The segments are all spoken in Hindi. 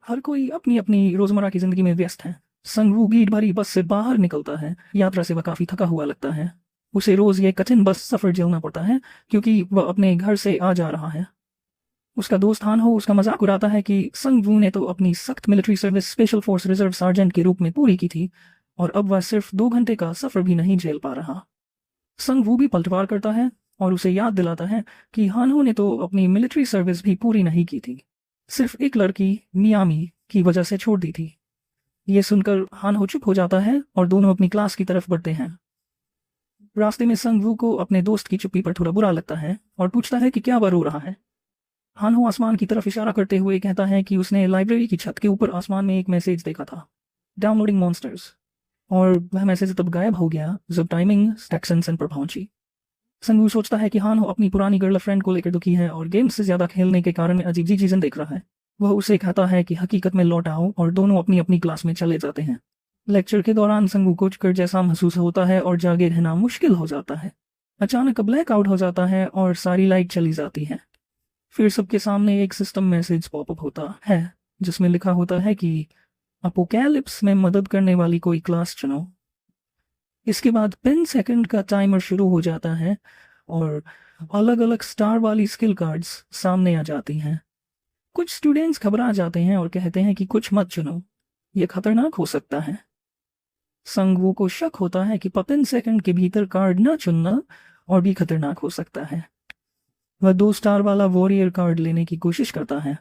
हर कोई अपनी अपनी रोजमर्रा की जिंदगी में व्यस्त है। संगू भीड़ भरी बस से बाहर निकलता है। यात्रा से वह काफी थका हुआ लगता है। उसे रोज ये कठिन बस सफर झेलना पड़ता है क्योंकि वह अपने घर से आ जा रहा है। उसका दोस्त हान हो उसका मजाक उड़ाता है कि संगवू ने तो अपनी सख्त military service special force reserve sergeant के रूप में पूरी की थी और अब वह सिर्फ 2 घंटे का सफर भी नहीं झेल पा रहा। संगवू भी पलटवार करता है और उसे याद दिलाता है कि हानहो ने तो अपनी मिलिट्री सर्विस भी पूरी नहीं की थी, सिर्फ एक लड़की मियामी की वजह से छोड़ दी थी। ये सुनकर हानहो चुप हो जाता है और दोनों अपनी क्लास की तरफ बढ़ते हैं। रास्ते में संगवू को अपने दोस्त की चुप्पी पर थोड़ा बुरा लगता है और पूछता है कि क्या वह रो रहा है। हानहो आसमान की तरफ इशारा करते हुए कहता है कि उसने लाइब्रेरी की छत के ऊपर आसमान में एक मैसेज देखा था, डाउनलोडिंग मॉन्स्टर्स, और वह मैसेज तब गायब हो गया जब टाइमिंग स्टैक्सन पर पहुंची। संगू सोचता है कि हानहो अपनी पुरानी गर्लफ्रेंड को लेकर दुखी है और गेम से ज्यादा खेलने के कारण अजीब सी चीजें देख रहा है। वह उसे कहता है कि हकीकत में लौट आओ और दोनों अपनी अपनी क्लास में चले जाते हैं। लेक्चर के दौरान संगू को उचकर जैसा महसूस होता है और जागे रहना मुश्किल हो जाता है। अचानक ब्लैकआउट हो जाता है और सारी लाइट चली जाती है। फिर सबके सामने एक सिस्टम मैसेज पॉपअप होता है जिसमें लिखा होता है कि अपोकैलिप्स में मदद करने वाली कोई क्लास चुनो। इसके बाद 10 सेकंड का टाइमर शुरू हो जाता है और अलग अलग स्टार वाली स्किल कार्ड्स सामने आ जाती हैं। कुछ स्टूडेंट्स घबरा जाते हैं और कहते हैं कि कुछ मत चुनो, यह खतरनाक हो सकता है। संगवू को शक होता है कि 15 सेकंड के भीतर कार्ड न चुनना और भी खतरनाक हो सकता है। वह 2 स्टार वाला वॉरियर कार्ड लेने की कोशिश करता है,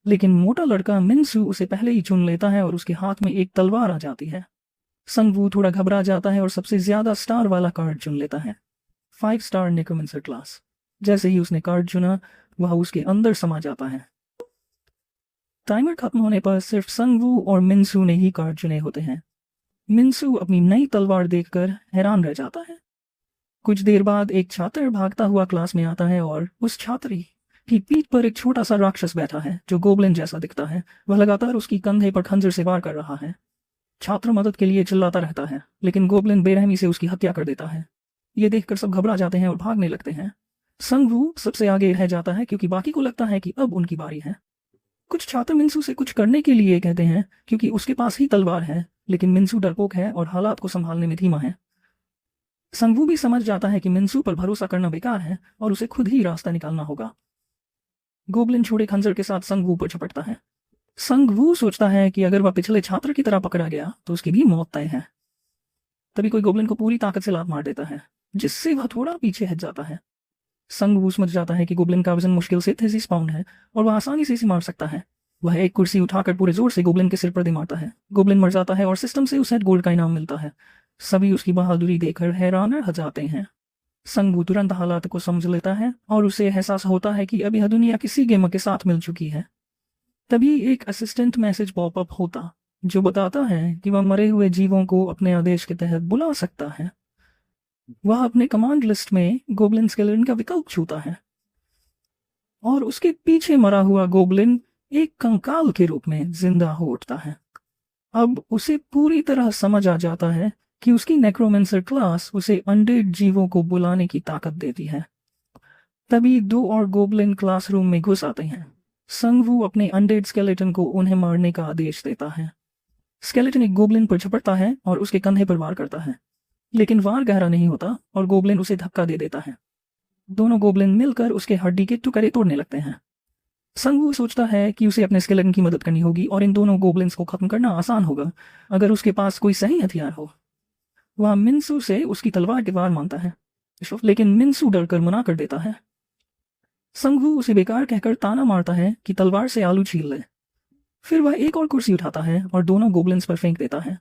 लेकिन मोटा लड़का मिनसू उसे पहले ही चुन लेता है और उसके हाथ में एक तलवार आ जाती है। संगवू थोड़ा घबरा जाता है और सबसे ज्यादा स्टार वाला कार्ड चुन लेता है, 5 स्टार नेक्रोमेंसर क्लास। जैसे ही उसने कार्ड चुना वह उसके अंदर समा जाता है। टाइमर खत्म होने पर सिर्फ संगवू और मिनसू ने ही कार्ड चुने होते हैं। मिनसू अपनी नई तलवार देखकर हैरान रह जाता है। कुछ देर बाद एक छात्र भागता हुआ क्लास में आता है और उस छात्री की पीठ पर एक छोटा सा राक्षस बैठा है जो गोबलिन जैसा दिखता है। वह लगातार उसकी कंधे पर खंजर से वार कर रहा है। छात्र मदद के लिए चिल्लाता रहता है लेकिन गोबलिन बेरहमी से उसकी हत्या कर देता है। ये देखकर सब घबरा जाते हैं और भागने लगते हैं। संगवू सबसे आगे रह जाता है क्योंकि बाकी को लगता है कि अब उनकी बारी है। कुछ छात्र मिनसू से कुछ करने के लिए कहते हैं क्योंकि उसके पास ही तलवार है, लेकिन मिनसू डरपोक है और हालात को संभालने में धीमा है। संगवू भी समझ जाता है कि मिनसू पर भरोसा करना बेकार है और उसे खुद ही रास्ता निकालना होगा। गोबलिन छोटे खंजर के साथ संगवू पर झपटता है। संगवू सोचता है कि अगर वह पिछले छात्र की तरह पकड़ा गया तो उसकी भी मौत तय है। तभी कोई गोबलिन को पूरी ताकत से लात मार देता है जिससे वह थोड़ा पीछे हट जाता है। संगवू समझ जाता है कि गोबलिन का वजन मुश्किल से 33 पाउंड है और वह आसानी से इसे मार सकता है। वह एक कुर्सी उठाकर पूरे जोर से गोबलिन के सिर पर दे मारता है। गोबलिन मर जाता है और सिस्टम से उसे गोल्ड का इनाम मिलता है। सभी उसकी बहादुरी देखकर हैरान रह जाते हैं। संगवू तुरंत हालात को समझ लेता है और उसे एहसास होता है कि अब यह दुनिया किसी गेम के साथ मिल चुकी है। तभी एक असिस्टेंट मैसेज पॉपअप होता जो बताता है कि वह मरे हुए जीवों को अपने आदेश के तहत बुला सकता है। वह अपने कमांड लिस्ट में गोबलिन स्केलेटन का विकल्प छूता है और उसके पीछे मरा हुआ गोबलिन एक कंकाल के रूप में जिंदा हो उठता है। अब उसे पूरी तरह समझ आ जाता है कि उसकी नेक्रोमेंसर क्लास उसे अनडेड जीवों को बुलाने की ताकत देती है। तभी 2 और गोबलिन क्लासरूम में घुस आते हैं। संगवू अपने अनडेड स्केलेटन को उन्हें मारने का आदेश देता है। स्केलेटन एक गोबलिन पर झपटता है और उसके कंधे पर वार करता है, लेकिन वार गहरा नहीं होता और गोबलिन उसे धक्का दे देता है। दोनों गोबलिन मिलकर उसके हड्डी के टुकड़े तोड़ने लगते हैं। संगवू सोचता है कि उसे अपने स्केलेटन की मदद करनी होगी और इन दोनों गोबलिन्स को खत्म करना आसान होगा अगर उसके पास कोई सही हथियार हो। वह मिनसू से उसकी तलवार के वार मांगता है, लेकिन मिनसू डरकर मना कर देता है। संगवू उसे बेकार कहकर ताना मारता है कि तलवार से आलू छील ले। फिर वह एक और कुर्सी उठाता है और दोनों गोबलिन्स पर फेंक देता है।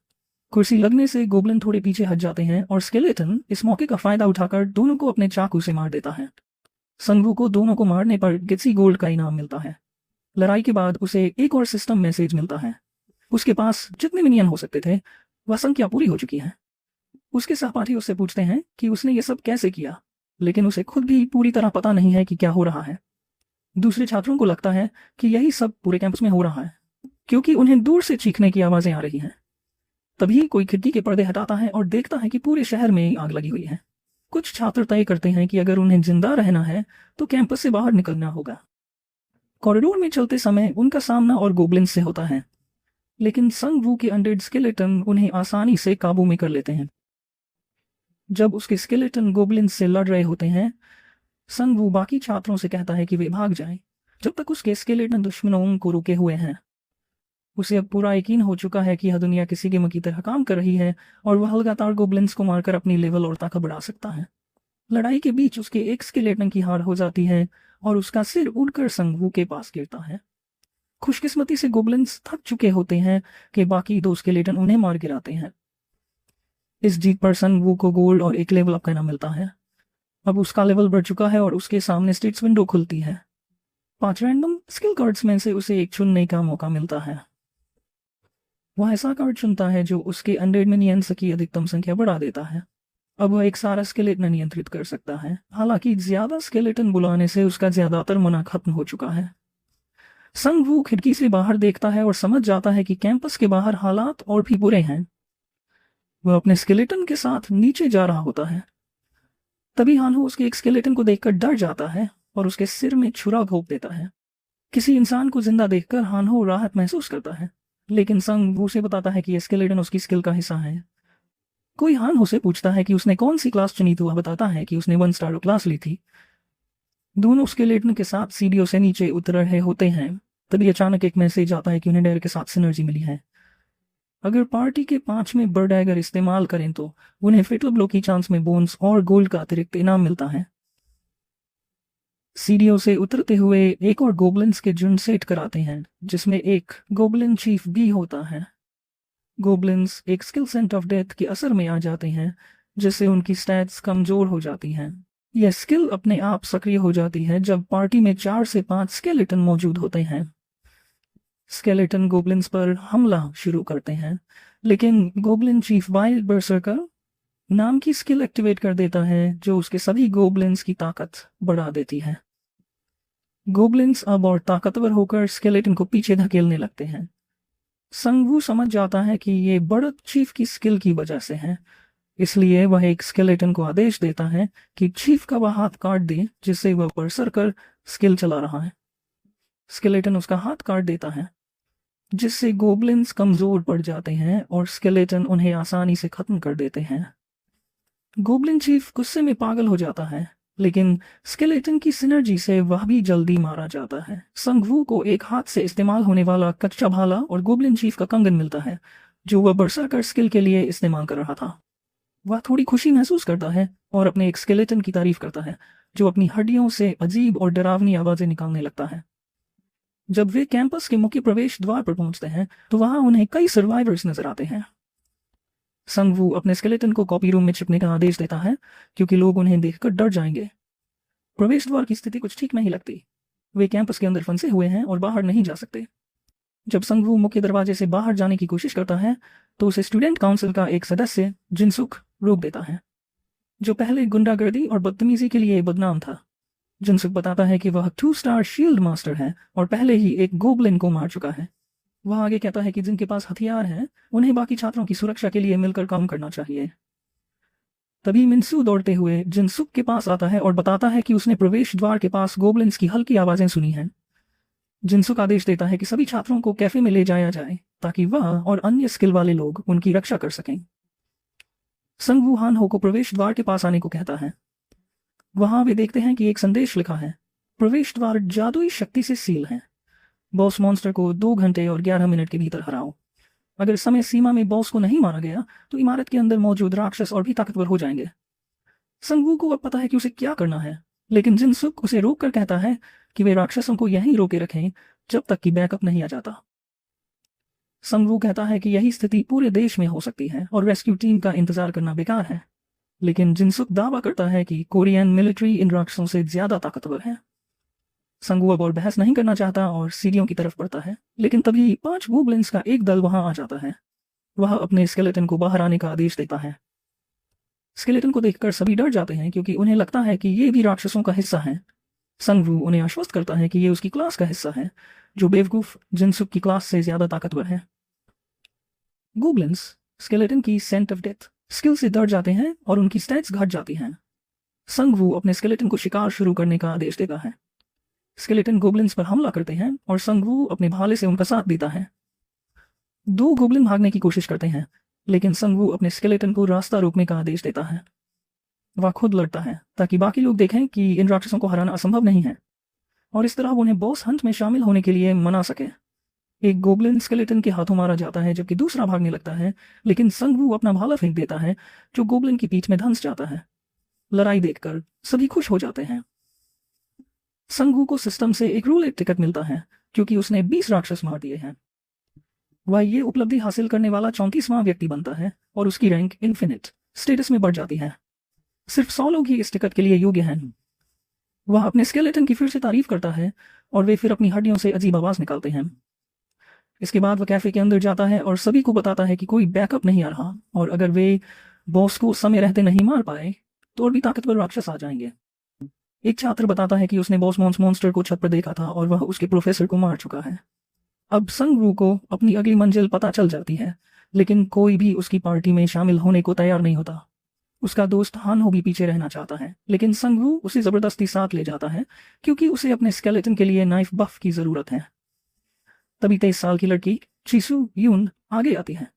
कुर्सी लगने से गोबलिन थोड़े पीछे हट जाते हैं और स्केलेटन इस मौके का फायदा उठाकर दोनों को अपने चाकू से मार देता है। संगवू को दोनों को मारने पर गिट्सी गोल्ड का इनाम मिलता है। लड़ाई के बाद उसे एक और सिस्टम मैसेज मिलता है। उसके पास जितने मिनियन हो सकते थे वह संख्या पूरी हो चुकी है। उसके सहपाठी उससे पूछते हैं कि उसने ये सब कैसे किया, लेकिन उसे खुद भी पूरी तरह पता नहीं है कि क्या हो रहा है। दूसरे छात्रों को लगता है कि यही सब पूरे कैंपस में हो रहा है क्योंकि उन्हें दूर से चीखने की आवाजें आ रही हैं। तभी कोई खिड़की के पर्दे हटाता है और देखता है कि पूरे शहर में आग लगी हुई है। कुछ छात्र तय करते हैं कि अगर उन्हें जिंदा रहना है तो कैंपस से बाहर निकलना होगा। कॉरिडोर में चलते समय उनका सामना और गोब्लिन्स से होता है, लेकिन संग वू के अनडेड स्केलेटन उन्हें आसानी से काबू में कर लेते हैं। जब उसके स्केलेटन गोब्लिन्स से लड़ रहे होते हैं, संग वू बाकी छात्रों से कहता है कि वे भाग जाएं, जब तक उसके स्केलेटन दुश्मनों को रुके हुए हैं। उसे अब पूरा यकीन हो चुका है कि यह दुनिया किसी गेम की तरह काम कर रही है और वह लगातार गोब्लिन्स को मारकर अपनी लेवल और ताकत बढ़ा सकता है। लड़ाई के बीच उसके एक स्केलेटन की हार हो जाती है और उसका सिर उड़कर संग वू के पास गिरता है। खुशकिस्मती से गोब्लिन्स थक चुके होते हैं कि बाकी दो स्केलेटन उन्हें मार गिराते हैं। इस जीत पर संग वू को गोल्ड और एक लेवल अप का इनाम मिलता है। अब उसका लेवल बढ़ चुका है और उसके सामने स्टेट्स विंडो खुलती है। 5 रैंडम स्किल कार्ड्स में से उसे एक चुनने का मौका मिलता है। वह ऐसा कार्ड चुनता है जो उसके अनडेड मिनियंस की अधिकतम संख्या बढ़ा देता है। अब वह एक सारा स्केलेटन नियंत्रित कर सकता है। हालांकि ज्यादा स्केलेटन बुलाने से उसका ज्यादातर मना खत्म हो चुका है। संग वू खिड़की से बाहर देखता है और समझ जाता है कि कैंपस के बाहर हालात और भी बुरे हैं। वह अपने स्केलेटन के साथ नीचे जा रहा होता है। तभी हानहो उसके एक स्केलेटन को देखकर डर जाता है और उसके सिर में छुरा घोंप देता है। किसी इंसान को जिंदा देखकर हानहो राहत महसूस करता है, लेकिन संग वू से बताता है कि यह स्केलेटन उसकी स्किल का हिस्सा है। कोई हानहो से पूछता है कि उसने कौन सी क्लास चुनी, तो वह बताता है कि उसने 1 स्टार क्लास ली थी। दोनों स्केलेटन के साथ सीढ़ियों से नीचे उतर रहे होते हैं। तभी अचानक एक मैसेज आता है कि उन्हें डेयर के साथ सिनर्जी मिली है। अगर पार्टी के 5 में बर्डैगर इस्तेमाल करें तो उन्हें फेटल ब्लो की चांस में बोन्स और गोल्ड का अतिरिक्त इनाम मिलता है। सीढ़ियों से उतरते हुए एक और गोब्लिन्स के झुंड सेट कराते हैं, जिसमें एक गोब्लिन चीफ भी होता है। गोब्लिन्स एक स्किल सेंट ऑफ डेथ के असर में आ जाते हैं, जिससे उनकी स्टैट्स कमजोर हो जाती हैं। यह स्किल अपने आप सक्रिय हो जाती है जब पार्टी में 4 से 5 स्केलेटन मौजूद होते हैं। स्केलेटन गोब्लिन्स पर हमला शुरू करते हैं, लेकिन गोब्लिन चीफ वाइल्ड बर्सर्कर नाम की स्किल एक्टिवेट कर देता है, जो उसके सभी गोब्लिन्स की ताकत बढ़ा देती है। गोब्लिन्स अब और ताकतवर होकर स्केलेटन को पीछे धकेलने लगते हैं। संग वू समझ जाता है कि ये बढ़त चीफ की स्किल की वजह से है, इसलिए वह एक स्केलेटन को आदेश देता है कि चीफ का वह हाथ काट दे जिससे वह बर्सर्कर स्किल चला रहा है। स्केलेटन उसका हाथ काट देता है, जिससे गोब्लिन्स कमजोर पड़ जाते हैं और स्केलेटन उन्हें आसानी से खत्म कर देते हैं। गोब्लिन चीफ गुस्से में पागल हो जाता है, लेकिन स्केलेटन की सिनर्जी से वह भी जल्दी मारा जाता है। संग वू को एक हाथ से इस्तेमाल होने वाला कच्चा भाला और गोब्लिन चीफ का कंगन मिलता है, जो वह बर्सर्कर स्किल के लिए इस्तेमाल कर रहा था। वह थोड़ी खुशी महसूस करता है और अपने एक स्केलेटन की तारीफ करता है, जो अपनी हड्डियों से अजीब और डरावनी आवाजें निकालने लगता है। जब वे कैंपस के मुख्य प्रवेश द्वार पर पहुंचते हैं, तो वहां उन्हें कई सर्वाइवर्स नजर आते हैं। संग वू अपने स्केलेटन को कॉपी रूम में छिपने का आदेश देता है, क्योंकि लोग उन्हें देखकर डर जाएंगे। प्रवेश द्वार की स्थिति कुछ ठीक नहीं लगती। वे कैंपस के अंदर फंसे हुए हैं और बाहर नहीं जा सकते। जब संग वू मुख्य दरवाजे से बाहर जाने की कोशिश करता है, तो उसे स्टूडेंट काउंसिल का एक सदस्य जिनसुक रोक देता है, जो पहले गुंडागर्दी और बदतमीजी के लिए बदनाम था। जिनसुक बताता है कि वह 2 स्टार शील्ड मास्टर है और पहले ही एक गोब्लिन को मार चुका है। वह आगे कहता है कि जिनके पास हथियार हैं, उन्हें बाकी छात्रों की सुरक्षा के लिए मिलकर काम करना चाहिए। तभी मिन्सू दौड़ते हुए जिनसुक के पास आता है और बताता है कि उसने प्रवेश द्वार के पास गोब्लिन्स की हल्की आवाजें सुनी हैं। जिनसुक आदेश देता है कि सभी छात्रों को कैफे में ले जाया जाए, ताकि वह और अन्य स्किल वाले लोग उनकी रक्षा कर सकें। संग वू हानहो को प्रवेश द्वार के पास आने को कहता है। वहां वे देखते हैं कि एक संदेश लिखा है, प्रवेश द्वार जादुई शक्ति से सील है। बॉस मॉन्स्टर को 2 घंटे और 11 मिनट के भीतर हराओ। अगर समय सीमा में बॉस को नहीं मारा गया, तो इमारत के अंदर मौजूद राक्षस और भी ताकतवर हो जाएंगे। संग वू को अब पता है कि उसे क्या करना है, लेकिन जिनसुक उसे रोककर कहता है कि वे राक्षसों को यहीं रोके रखें जब तक कि बैकअप नहीं आ जाता। संग वू कहता है कि यही स्थिति पूरे देश में हो सकती है और रेस्क्यू टीम का इंतजार करना बेकार है, लेकिन जिनसुक दावा करता है कि कोरियन मिलिट्री इन राक्षसों से ज्यादा ताकतवर है। संग वू अब और बहस नहीं करना चाहता और सीढ़ियों की तरफ बढ़ता है, लेकिन तभी 5 गोब्लिन्स का एक दल वहां आ जाता है। वह अपने स्केलेटन को बाहर आने का आदेश देता है। स्केलेटन को देखकर सभी डर जाते हैं, क्योंकि उन्हें लगता है कि ये भी राक्षसों का हिस्सा है। संग वू उन्हें आश्वस्त करता है कि ये उसकी क्लास का हिस्सा है, जो बेवकूफ जिनसुक की क्लास से ज्यादा ताकतवर है। गोब्लिन्स स्केलेटन की सेंट ऑफ डेथ स्किल से डर जाते हैं और उनकी स्टैट्स घट जाती हैं। संग वू अपने स्केलेटन को शिकार शुरू करने का आदेश देता है। स्केलेटन गोब्लिन्स पर हमला करते हैं और संगवू अपने भाले से उनका साथ देता है। दो गोब्लिन भागने की कोशिश करते हैं, लेकिन संगवू अपने स्केलेटन को रास्ता रोकने का आदेश देता है। वह खुद लड़ता है ताकि बाकी लोग देखें कि इन राक्षसों को हराना असंभव नहीं है, और इस तरह वो उन्हें बॉस हंट में शामिल होने के लिए मना सके। एक गोब्लिन स्केलेटन के हाथों मारा जाता है जबकि दूसरा भागने लगता है, लेकिन संगवू अपना भाला फेंक देता है जो गोब्लिन की पीठ में धंस जाता है। लड़ाई देखकर सभी खुश हो जाते हैं। संगवू को सिस्टम से एक रूलेट टिकट मिलता है क्योंकि उसने 20 राक्षस मार दिए हैं। वह ये उपलब्धि हासिल करने वाला 34वां व्यक्ति बनता है और उसकी रैंक इन्फिनिट स्टेटस में बढ़ जाती है। सिर्फ 100 लोग ही इस टिकट के लिए योग्य हैं। वह अपने स्केलेटन की फिर से तारीफ करता है और वे फिर अपनी हड्डियों से अजीब आवाज निकालते हैं। इसके बाद वह कैफे के अंदर जाता है और सभी को बताता है कि कोई बैकअप नहीं आ रहा, और अगर वे बॉस को समय रहते नहीं मार पाए तो और भी ताकतवर राक्षस आ जाएंगे। एक छात्र बताता है कि उसने बॉस मॉन्स्टर को छत पर देखा था और वह उसके प्रोफेसर को मार चुका है। अब संगवू को अपनी अगली मंजिल पता चल जाती है, लेकिन कोई भी उसकी पार्टी में शामिल होने को तैयार नहीं होता। उसका दोस्त हानहो भी पीछे रहना चाहता है, लेकिन संगवू उसे जबरदस्ती साथ ले जाता है क्योंकि उसे अपने स्केलेटन के लिए नाइफ बफ की जरूरत है। तभी 23 साल की लड़की चिसू यून आगे आती है।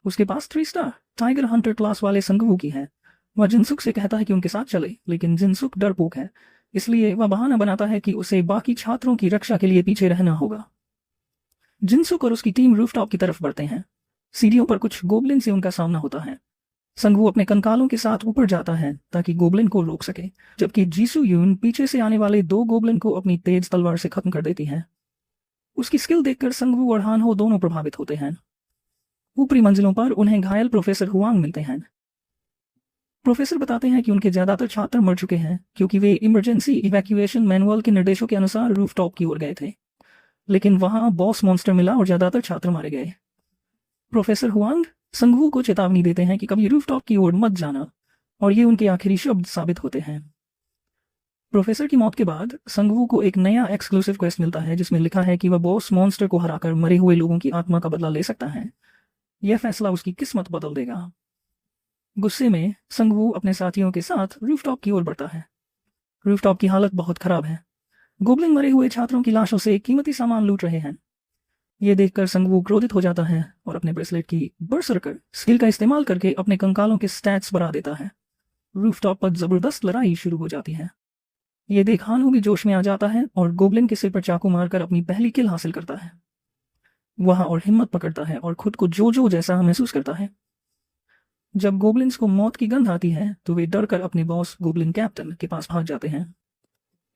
उसके पास 3 स्टार टाइगर हंटर क्लास वाले संगवू की है। वह जिनसुक से कहता है कि उनके साथ चले, लेकिन जिनसुक डरपोक है, इसलिए वह बहाना बनाता है कि उसे बाकी छात्रों की रक्षा के लिए पीछे रहना होगा। जिनसुक और उसकी टीम रूफटॉप की तरफ बढ़ते हैं। सीढ़ियों पर कुछ गोब्लिन से उनका सामना होता है। संगवू अपने कंकालों के साथ ऊपर जाता है ताकि गोब्लिन को रोक सके, जबकि जीसू यून पीछे से आने वाले 2 गोब्लिन को अपनी तेज तलवार से खत्म कर देती है। उसकी स्किल देखकर संगवू और हानहो दोनों प्रभावित होते हैं। ऊपरी मंजिलों पर उन्हें घायल प्रोफेसर हुआंग मिलते हैं। प्रोफेसर बताते हैं कि उनके ज्यादातर छात्र मर चुके हैं क्योंकि वे इमरजेंसी इवैक्यूएशन मैनुअल के निर्देशों के अनुसार रूफटॉप की ओर गए थे, लेकिन वहां बॉस मॉन्स्टर मिला और ज्यादातर छात्र मारे गए। प्रोफेसर हुआंग संगवू को चेतावनी देते हैं कि कभी रूफटॉप की ओर मत जाना, और ये उनके आखिरी शब्द साबित होते हैं। प्रोफेसर की मौत के बाद संगवू को एक नया एक्सक्लूसिव क्वेस्ट मिलता है जिसमें लिखा है कि वह बॉस मॉन्स्टर को हराकर मरे हुए लोगों की आत्मा का बदला ले सकता है। यह फैसला उसकी किस्मत बदल देगा। गुस्से में संगवू अपने साथियों के साथ रूफटॉप की ओर बढ़ता है। रूफटॉप की हालत बहुत खराब है। गोब्लिन मरे हुए छात्रों की लाशों से कीमती सामान लूट रहे हैं। ये देखकर संगवू क्रोधित हो जाता है और अपने ब्रेसलेट की बरसरकर स्किल का इस्तेमाल करके अपने कंकालों के स्टैट्स बढ़ा देता है। रूफटॉप पर जबरदस्त लड़ाई शुरू हो जाती है। ये देख हानहो भी जोश में आ जाता है और गोब्लिन के सिर पर चाकू मारकर अपनी पहली किल हासिल करता है। वह और हिम्मत पकड़ता है और खुद को जोजो जैसा महसूस करता है। जब गोब्लिन्स को मौत की गंध आती है तो वे डरकर अपने बॉस गोब्लिन कैप्टन के पास भाग जाते हैं।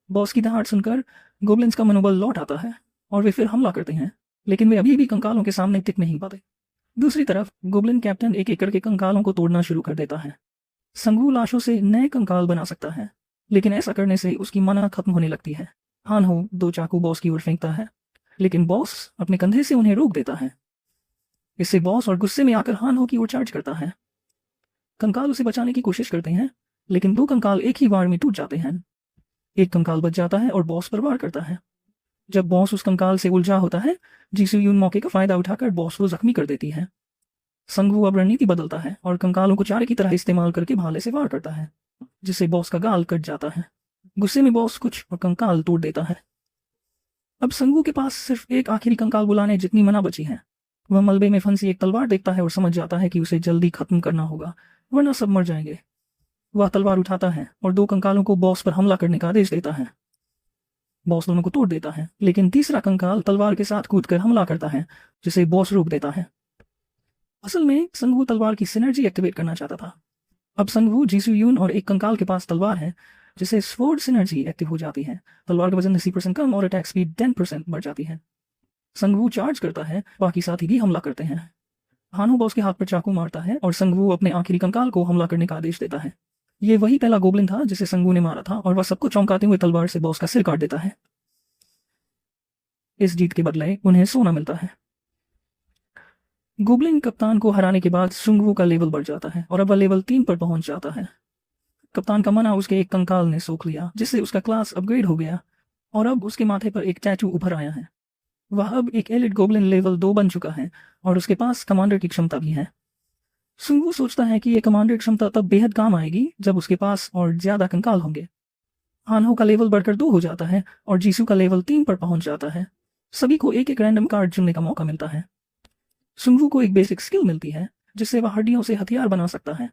बॉस की दहाड़ सुनकर गोब्लिन्स का मनोबल लौट आता है और वे फिर हमला करते हैं, लेकिन वे अभी भी कंकालों के सामने टिक नहीं पाते। दूसरी तरफ गोब्लिन कैप्टन एक एक करके कंकालों को तोड़ना शुरू कर देता है। संगवू लाशों से नए कंकाल बना सकता है, लेकिन ऐसा करने से उसकी मना खत्म होने लगती है। हानहो 2 चाकू बॉस की ओर फेंकता है, लेकिन बॉस अपने कंधे से उन्हें रोक देता है। इससे बॉस और गुस्से में आकर हानहो की ओर चार्ज करता है। कंकाल उसे बचाने की कोशिश करते हैं, लेकिन 2 कंकाल एक ही बार में टूट जाते हैं। एक कंकाल बच जाता है और बॉस पर वार करता है। जब बॉस उस कंकाल से उलझा होता है, जीसू यून मौके का फायदा उठाकर बॉस को जख्मी कर देती है। संगवू अब रणनीति बदलता है और कंकालों को चारे की तरह इस्तेमाल करके भाले से वार करता है, जिससे बॉस का गाल कट जाता है। गुस्से में बॉस कुछ और कंकाल तोड़ देता है। अब संगवू के पास सिर्फ एक आखिरी कंकाल बुलाने जितनी मना बची है। वह मलबे में फंसी एक तलवार देखता है और समझ जाता है कि उसे जल्दी खत्म करना होगा, वरना सब मर जाएंगे। वह तलवार उठाता है और 2 कंकालों को बॉस पर हमला करने का आदेश देता है। बॉस दोनों को तोड़ देता है, लेकिन तीसरा कंकाल तलवार के साथ कूदकर हमला करता है, जिसे बॉस रोक देता है। असल में संगवू तलवार की सिनर्जी एक्टिवेट करना चाहता था। अब संगवू, जीसू यून और एक कंकाल के पास तलवार है, जिससे स्वॉर्ड सिनर्जी एक्टिव हो जाती है। तलवार का वजन 80% कम और अटैक स्पीड 10% बढ़ जाती है। संगवू चार्ज करता है, बाकी साथी भी हमला करते हैं। हानहो बॉस के हाथ पर चाकू मारता है और संगवू अपने आखिरी कंकाल को हमला करने का आदेश देता है। ये वही पहला गोब्लिन था जिसे संगवू ने मारा था, और वह सबको चौंकाते हुए तलवार से बॉस का सिर काट देता है। इस जीत के बदले उन्हें सोना मिलता है। गोब्लिन कप्तान को हराने के बाद संगवू का लेवल बढ़ जाता है और अब वह लेवल 3 पर पहुंच जाता है। कप्तान का मना उसके एक कंकाल ने सोख लिया, जिससे उसका क्लास अपग्रेड हो गया और अब उसके माथे पर एक टैटू उभर आया है। वह अब एक एलिट गोब्लिन लेवल 2 बन चुका है और उसके पास कमांडर की क्षमता भी है। संगवू सोचता है कि यह कमांडर क्षमता तब बेहद काम आएगी जब उसके पास और ज्यादा कंकाल होंगे। हानहो का लेवल बढ़कर 2 हो जाता है और जीसू का लेवल 3 पर पहुंच जाता है। सभी को एक एक रैंडम कार्ड चुनने का मौका मिलता है। सुंगवू को एक बेसिक स्किल मिलती है जिससे वह हड्डियों से हथियार बना सकता है।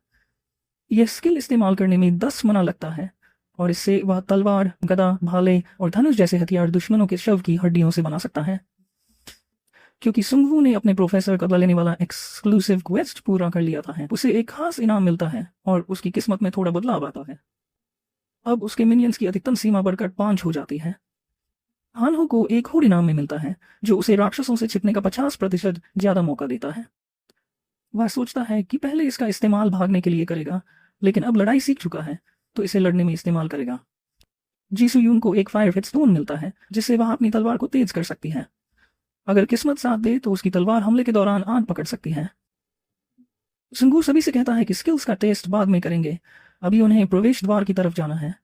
यह स्किल इस्तेमाल करने में 10 मना लगता है और इससे वह तलवार, गदा, भाले और धनुष जैसे हथियार दुश्मनों के शव की हड्डियों से बना सकता है। क्योंकि सुंगवू ने अपने प्रोफेसर का लेने वाला एक्सक्लूसिव क्वेस्ट पूरा कर लिया था, उसे एक खास इनाम मिलता है और उसकी किस्मत में थोड़ा बदलाव आता है। अब उसके मिनियंस की अधिकतम सीमा बढ़कर 5 हो जाती है। हानहो को एक और इनाम में मिलता है जो उसे राक्षसों से छिपने का 50% ज्यादा मौका देता है। वह सोचता है कि पहले इसका इस्तेमाल भागने के लिए करेगा, लेकिन अब लड़ाई सीख चुका है तो इसे लड़ने में इस्तेमाल करेगा। जीसू यून को एक फायर हिट स्टोन मिलता है जिससे वह अपनी तलवार को तेज कर सकती है। अगर किस्मत साथ दे तो उसकी तलवार हमले के दौरान आग पकड़ सकती है। सुंगू सभी से कहता है कि स्किल्स का टेस्ट बाद में करेंगे, अभी उन्हें प्रवेश द्वार की तरफ जाना है।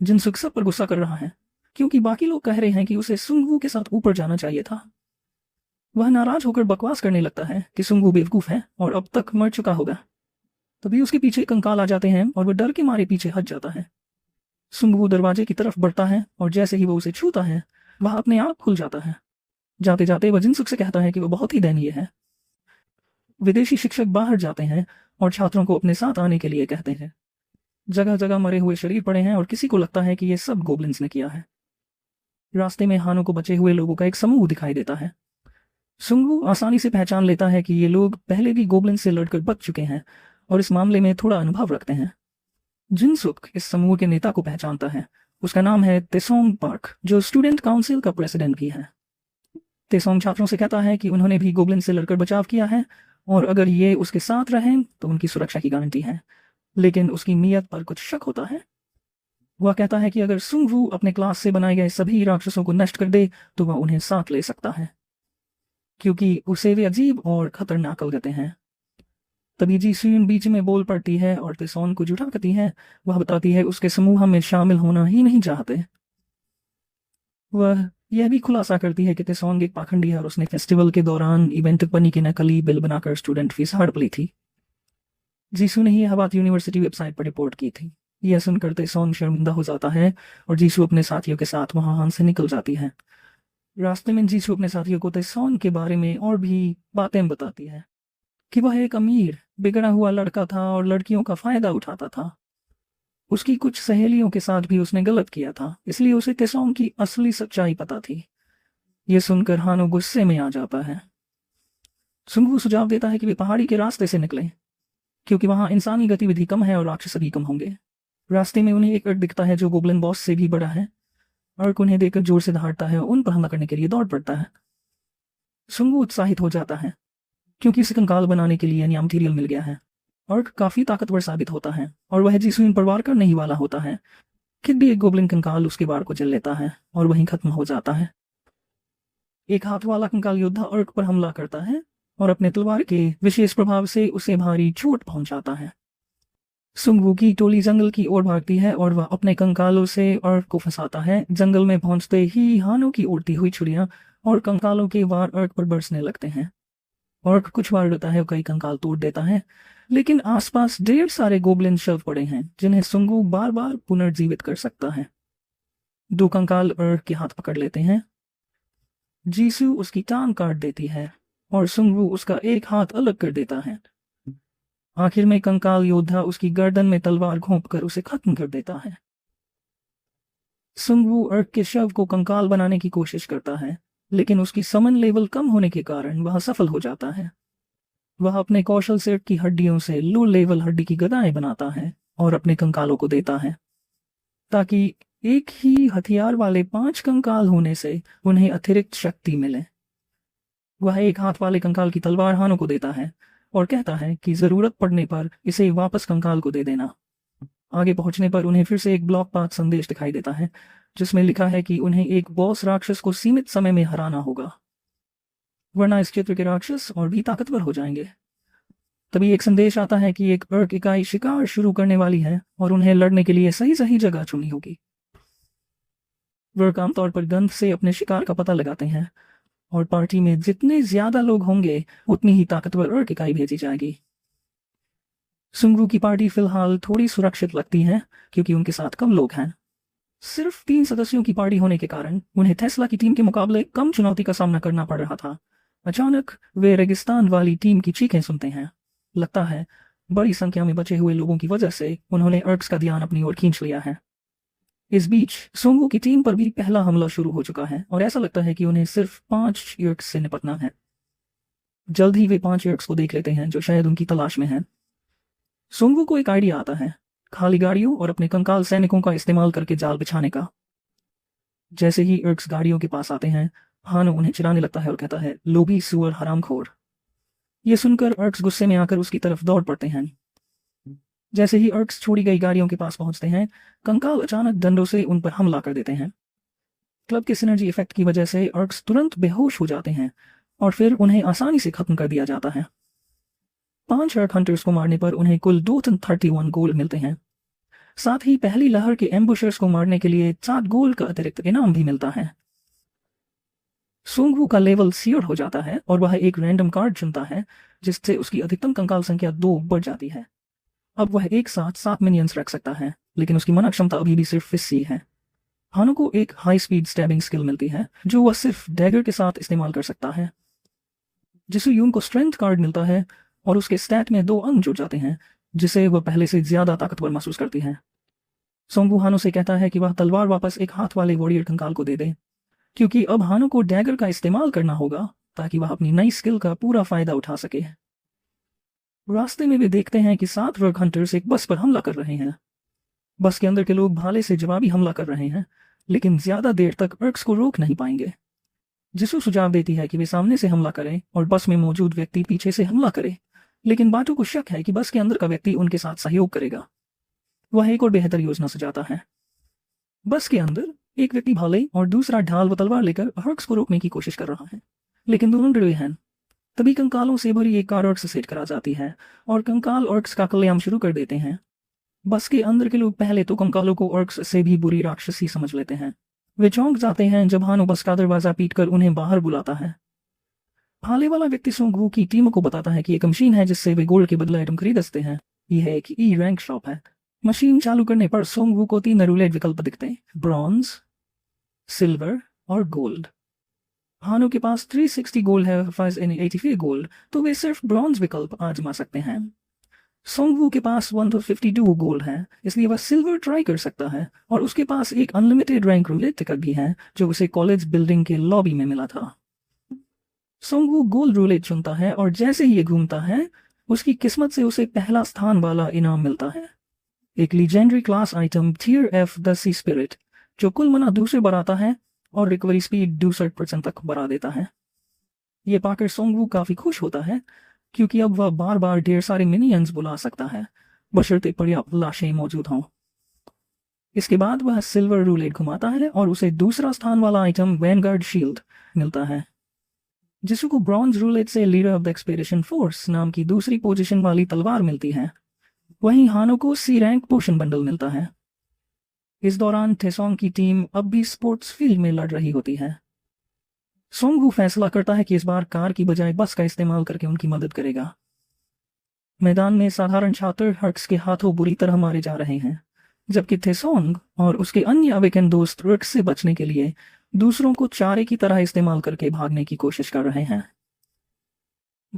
जिनसुक सब पर गुस्सा कर रहा है क्योंकि बाकी लोग कह रहे हैं कि उसे सुंगू के साथ ऊपर जाना चाहिए था। वह नाराज होकर बकवास करने लगता है कि सुंगू बेवकूफ है और अब तक मर चुका होगा। तभी उसके पीछे कंकाल आ जाते हैं और वह डर के मारे पीछे हट जाता है। सुंगू दरवाजे की तरफ बढ़ता है और जैसे ही वो उसे छूता है वह अपने आप खुल जाता है। जाते जाते वह जिनसुक से कहता है कि वह बहुत ही दयनीय है। विदेशी शिक्षक बाहर जाते हैं और छात्रों को अपने साथ आने के लिए कहते हैं। जगह जगह मरे हुए शरीर पड़े हैं और किसी को लगता है कि यह सब गोब्लिन्स ने किया है। रास्ते में हानो को बचे हुए लोगों का एक समूह दिखाई देता है। सुंगू आसानी से पहचान लेता है कि ये लोग पहले भी गोब्लिन से लड़कर बच चुके हैं और इस मामले में थोड़ा अनुभव रखते हैं। जिनसुक इस समूह के नेता को पहचानता है। उसका नाम है तेसोंग पार्क, जो स्टूडेंट काउंसिल का प्रेसिडेंट भी है। तेसोंग छात्रों से कहता है कि उन्होंने भी गोब्लिन से लड़कर बचाव किया है और अगर ये उसके साथ रहें तो उनकी सुरक्षा की गारंटी है, लेकिन उसकी नीयत पर कुछ शक होता है। वह कहता है कि अगर सुंगवू अपने क्लास से बनाए गए सभी राक्षसों को नष्ट कर दे तो वह उन्हें साथ ले सकता है, क्योंकि उसे वे अजीब और खतरनाक लगते हैं। तभी जीसुन बीच में बोल पड़ती है और तेसोंग को झूठा करती है। वह बताती है उसके समूह में शामिल होना ही नहीं चाहते। वह यह भी खुलासा करती है कि तेसोंग एक पाखंडी है और उसने फेस्टिवल के दौरान इवेंट बनी की नकली बिल बनाकर स्टूडेंट फीस हड़प ली थी। जीसू ने यह बात यूनिवर्सिटी वेबसाइट पर रिपोर्ट की थी। यह सुनकर तेसोंग शर्मिंदा हो जाता है और जीसू अपने साथियों के साथ वहां से निकल जाती है। रास्ते में जीसू अपने साथियों को तेसोंग के बारे में और भी बातें बताती है कि वह एक अमीर बिगड़ा हुआ लड़का था और लड़कियों का फायदा उठाता था। उसकी कुछ सहेलियों के साथ भी उसने गलत किया था, इसलिए उसे तेसोंग की असली सच्चाई पता थी। यह सुनकर हानो गुस्से में आ जाता है। सुंगू सुझाव देता है कि वे पहाड़ी के रास्ते से निकलें, क्योंकि वहां इंसानी गतिविधि कम है और राक्षस भी कम होंगे। रास्ते में उन्हें एक अर्क दिखता है जो गोब्लिन बॉस से भी बड़ा है। अर्क उन्हें देखकर जोर से दहाड़ता है और उन पर हमला करने के लिए दौड़ पड़ता है। सुंगू उत्साहित हो जाता है क्योंकि इसे कंकाल बनाने के लिए नया मटीरियल मिल गया है। अर्क काफी ताकतवर साबित होता है और वह जीसुइन पर वार करने ही वाला होता है कि भी एक गोब्लिन कंकाल उसके वार को जल लेता है और वहीं खत्म हो जाता है। एक हाथ वाला कंकाल योद्धा अर्क पर हमला करता है और अपने तलवार के विशेष प्रभाव से उसे भारी चोट पहुंचाता है। सुंगवू की टोली जंगल की ओर भागती है और वह अपने कंकालों से अर्क को फंसाता है। जंगल में पहुंचते ही हानो की उड़ती हुई छुरियां और कंकालों के वार अर्क पर बरसने लगते हैं। अर्क कुछ वार देता है और कई कंकाल तोड़ देता है, लेकिन आसपास ढेर सारे गोब्लिन शव पड़े हैं जिन्हें सुंगू बार बार पुनर्जीवित कर सकता है। 2 कंकाल अर्क के हाथ पकड़ लेते हैं। जीसू उसकी टांग काट देती है और सुंगू उसका एक हाथ अलग कर देता है। आखिर में कंकाल योद्धा उसकी गर्दन में तलवार घोंपकर उसे खत्म कर देता है। सुंगू अर्क के शव को कंकाल बनाने की कोशिश करता है, लेकिन उसकी समन लेवल कम होने के कारण वह सफल हो जाता है। वह अपने कौशल सेट की हड्डियों से लो लेवल हड्डी की गदाएं बनाता है और अपने कंकालों को देता है, ताकि एक ही हथियार वाले 5 कंकाल होने से उन्हें अतिरिक्त शक्ति मिले। वह एक हाथ वाले कंकाल की तलवार हानो को देता है और कहता है कि जरूरत पड़ने पर इसे वापस कंकाल को दे देना। आगे पहुंचने पर उन्हें फिर से एक ब्लॉक पाथ संदेश दिखाई देता है जिसमें लिखा है कि उन्हें एक बॉस राक्षस को सीमित समय में हराना होगा, वरना इस क्षेत्र के राक्षस और भी ताकतवर हो जाएंगे। तभी एक संदेश आता है कि एक अर्क इकाई शिकार शुरू करने वाली है और उन्हें लड़ने के लिए सही सही जगह चुनी होगी। वर्क आमतौर पर गंध से अपने शिकार का पता लगाते हैं और पार्टी में जितने ज्यादा लोग होंगे उतनी ही ताकतवर अर्क इकाई भेजी जाएगी। सुंगू की पार्टी फिलहाल थोड़ी सुरक्षित लगती है क्योंकि उनके साथ कम लोग हैं। सिर्फ 3 सदस्यों की पार्टी होने के कारण उन्हें टेस्ला की टीम के मुकाबले कम चुनौती का सामना करना पड़ रहा था। अचानक वे रेगिस्तान वाली टीम की चीखें सुनते हैं। लगता है बड़ी संख्या में बचे हुए लोगों की वजह से उन्होंने अर्क्स का ध्यान अपनी ओर खींच लिया है। इस बीच सोंगू की टीम पर भी पहला हमला शुरू हो चुका है और ऐसा लगता है कि उन्हें सिर्फ 5 अर्क्स से निपटना है। जल्द ही वे 5 अर्क्स को देख लेते हैं जो शायद उनकी तलाश में हैं। सोंगू को एक आइडिया आता है, खाली गाड़ियों और अपने कंकाल सैनिकों का इस्तेमाल करके जाल बिछाने का। जैसे ही अर्क्स गाड़ियों के पास आते हैं, हानो उन्हें चिढ़ाने लगता है और कहता है, लोभी सुअर हरामखोर। ये सुनकर अर्क्स गुस्से में आकर उसकी तरफ दौड़ पड़ते हैं। जैसे ही अर्क्स छोड़ी गई गाड़ियों के पास पहुंचते हैं, कंकाल अचानक डंडों से उन पर हमला कर देते हैं। क्लब के सिनर्जी इफेक्ट की वजह से अर्क्स तुरंत बेहोश हो जाते हैं और फिर उन्हें आसानी से खत्म कर दिया जाता है। 5 अर्क हंटर्स को मारने पर उन्हें कुल 231 गोल्ड मिलते हैं। साथ ही पहली लहर के एम्बुशर्स को मारने के लिए 7 गोल्ड का अतिरिक्त इनाम भी मिलता है। सोंगवू का लेवल सीयर हो जाता है और वह एक रैंडम कार्ड चुनता है जिससे उसकी अधिकतम कंकाल संख्या 2 बढ़ जाती है। अब वह एक साथ 7 मिनियंस रख सकता है, लेकिन उसकी मना क्षमता अभी भी सिर्फ 50 है। हानो को एक हाई स्पीड स्टैबिंग स्किल मिलती है जो वह सिर्फ डैगर के साथ इस्तेमाल कर सकता है। जिसु यून को स्ट्रेंथ कार्ड मिलता है और उसके स्टैट में 2 अंक जुड़ जाते हैं जिसे वह पहले से ज्यादा ताकतवर महसूस करती है। सोंगवू हानो से कहता है कि वह तलवार वापस एक हाथ वाले वॉरियर कंकाल को दे दे, क्योंकि अब हानो को डैगर का इस्तेमाल करना होगा ताकि वह अपनी नई स्किल का पूरा फायदा उठा सके। रास्ते में वे देखते हैं कि 7 रग हंटर्स एक बस पर हमला कर रहे हैं। बस के अंदर के लोग भाले से जवाबी हमला कर रहे हैं, लेकिन ज्यादा देर तक अर्क्स को रोक नहीं पाएंगे। जिसु सुझाव देती है कि वे सामने से हमला करें और बस में मौजूद व्यक्ति पीछे से हमला करे, लेकिन बाटू को शक है कि बस के अंदर का व्यक्ति उनके साथ सहयोग करेगा। वह एक और बेहतर योजना सुझाता है। बस के अंदर एक व्यक्ति भाले और दूसरा ढाल व तलवार लेकर अर्क्स को रोकने की कोशिश कर रहा है, लेकिन दोनों डरे हैं। तभी कंकालों से भरी एक कार अर्क्स सेट करा जाती है और कंकाल अर्क्स का कल्याण शुरू कर देते हैं। बस के अंदर के लोग पहले तो कंकालों को अर्क्स से भी बुरी राक्षसी समझ लेते हैं। वे चौंक जाते हैं जब हानो बस का दरवाजा पीटकर उन्हें बाहर बुलाता है। भाले वाला व्यक्ति सोंगवू की टीम को बताता है कि एक मशीन है जिससे वे गोल्ड के बदले आइटम खरीद सकते हैं। यह एक ई रैंक शॉप है। मशीन चालू करने पर सोंगवू को 3 रूलेट विकल्प दिखते हैं, ब्रॉन्ज, सिल्वर और गोल्ड। हानो के पास 360 गोल्ड है, 85 गोल्ड, तो वे सिर्फ ब्रॉन्ज विकल्प आजमा सकते हैं। सोंगवू के पास 152 गोल्ड है, इसलिए वह सिल्वर ट्राई कर सकता है और उसके पास एक अनलिमिटेड रैंक रूलेट टिकट भी है जो उसे कॉलेज बिल्डिंग के लॉबी में मिला था। सोंगवू गोल्ड रूलेट चुनता है और जैसे ही ये घूमता है, उसकी किस्मत से उसे पहला स्थान वाला इनाम मिलता है, एक legendary class item tier F the sea spirit, जो कुल मना दूसरे बढ़ाता है और रिकवरी स्पीड 62% तक बढ़ा देता है। ये पाकर सोंगवू काफी खुश होता है क्योंकि अब वह बार बार ढेर सारे मिनियंस बुला सकता है, बशर्ते पर्याप्त लाशें मौजूद हों। इसके बाद वह सिल्वर रूलेट घुमाता है और उसे दूसरा स्थान वाला आइटम वैनगार्ड शील्ड मिलता है। जिसु को ब्रॉन्ज रूलेट से leader of the expedition force नाम की दूसरी पोजीशन वाली तलवार मिलती है। वहीं हानो को सी रैंक पोशन बंडल मिलता है। इस दौरान थेसोंग की टीम अब भी स्पोर्ट्स फील्ड में लड़ रही होती है। सोंगवू फैसला करता है कि इस बार कार की बजाय बस का इस्तेमाल करके उनकी मदद करेगा। मैदान में साधारण छात्र हर्क्स के हाथों बुरी तरह मारे जा रहे हैं, जबकि थेसोंग और उसके अन्य अवेकन दोस्त हर्क्स से बचने के लिए दूसरों को चारे की तरह इस्तेमाल करके भागने की कोशिश कर रहे हैं।